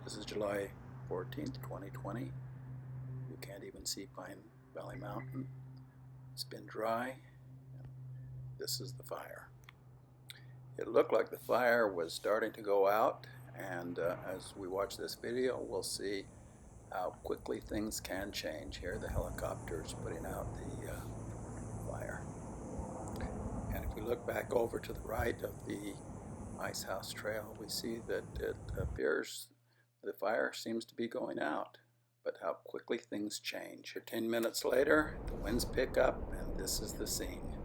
This is July 14th, 2020. You can't even see Pine Valley Mountain. It's been dry. This is the fire. It looked like the fire was starting to go out, and as we watch this video, we'll see how quickly things can change. Here the helicopters putting out the fire. And if we look back over to the right of the Ice House Trail, we see that it appears the fire seems to be going out, but how quickly things change. 10 minutes later, the winds pick up, and this is the scene.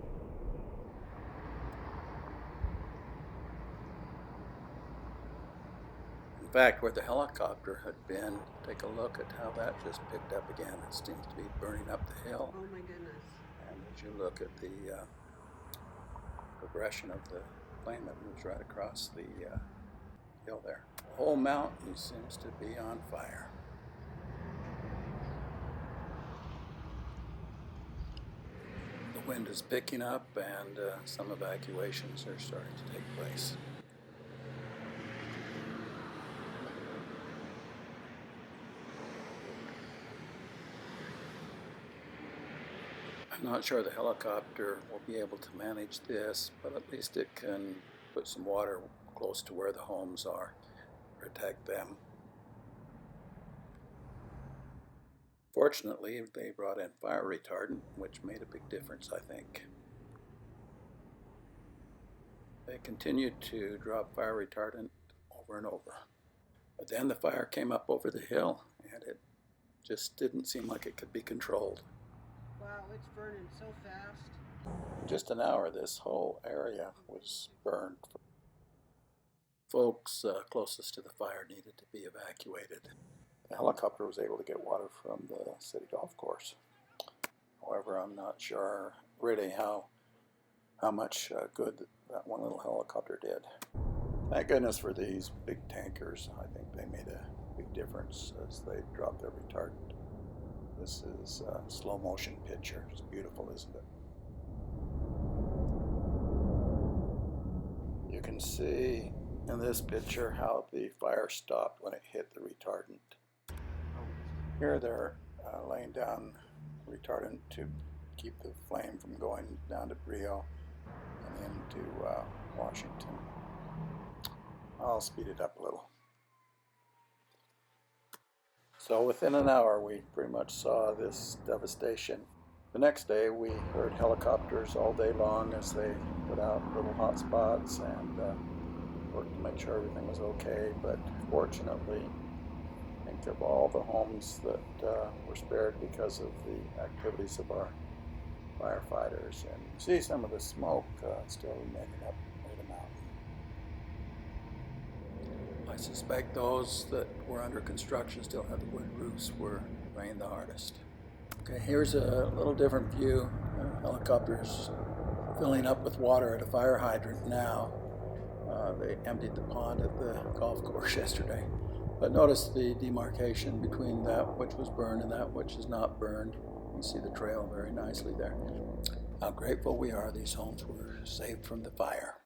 In fact, where the helicopter had been, take a look at how that just picked up again. It seems to be burning up the hill. Oh my goodness. And as you look at the progression of the flame, it moves right across the hill there. The whole mountain seems to be on fire. The wind is picking up, and some evacuations are starting to take place. I'm not sure the helicopter will be able to manage this, but at least it can put some water close to where the homes are, protect them. Fortunately, they brought in fire retardant, which made a big difference, I think. They continued to drop fire retardant over and over. But then the fire came up over the hill, and it just didn't seem like it could be controlled. Wow, it's burning so fast. In just an hour, this whole area was burned. Folks closest to the fire needed to be evacuated. The helicopter was able to get water from the city golf course. However, I'm not sure really how much good that one little helicopter did. Thank goodness for these big tankers. I think they made a big difference as they dropped their retardant. This is a slow motion picture. It's beautiful, isn't it? You can see in this picture how the fire stopped when it hit the retardant. Here they're laying down retardant to keep the flame from going down to Brio and into Washington. I'll speed it up a little. So within an hour, we pretty much saw this devastation. The next day, we heard helicopters all day long as they put out little hot spots and worked to make sure everything was okay. But fortunately, I think of all the homes that were spared because of the activities of our firefighters. And you see some of the smoke still remaining up near the mountain. I suspect those that were under construction, still had the wood roofs, were rained the hardest. Okay, here's a little different view. Helicopters filling up with water at a fire hydrant now. They emptied the pond at the golf course yesterday. But notice the demarcation between that which was burned and that which is not burned. You see the trail very nicely there. How grateful we are these homes were saved from the fire.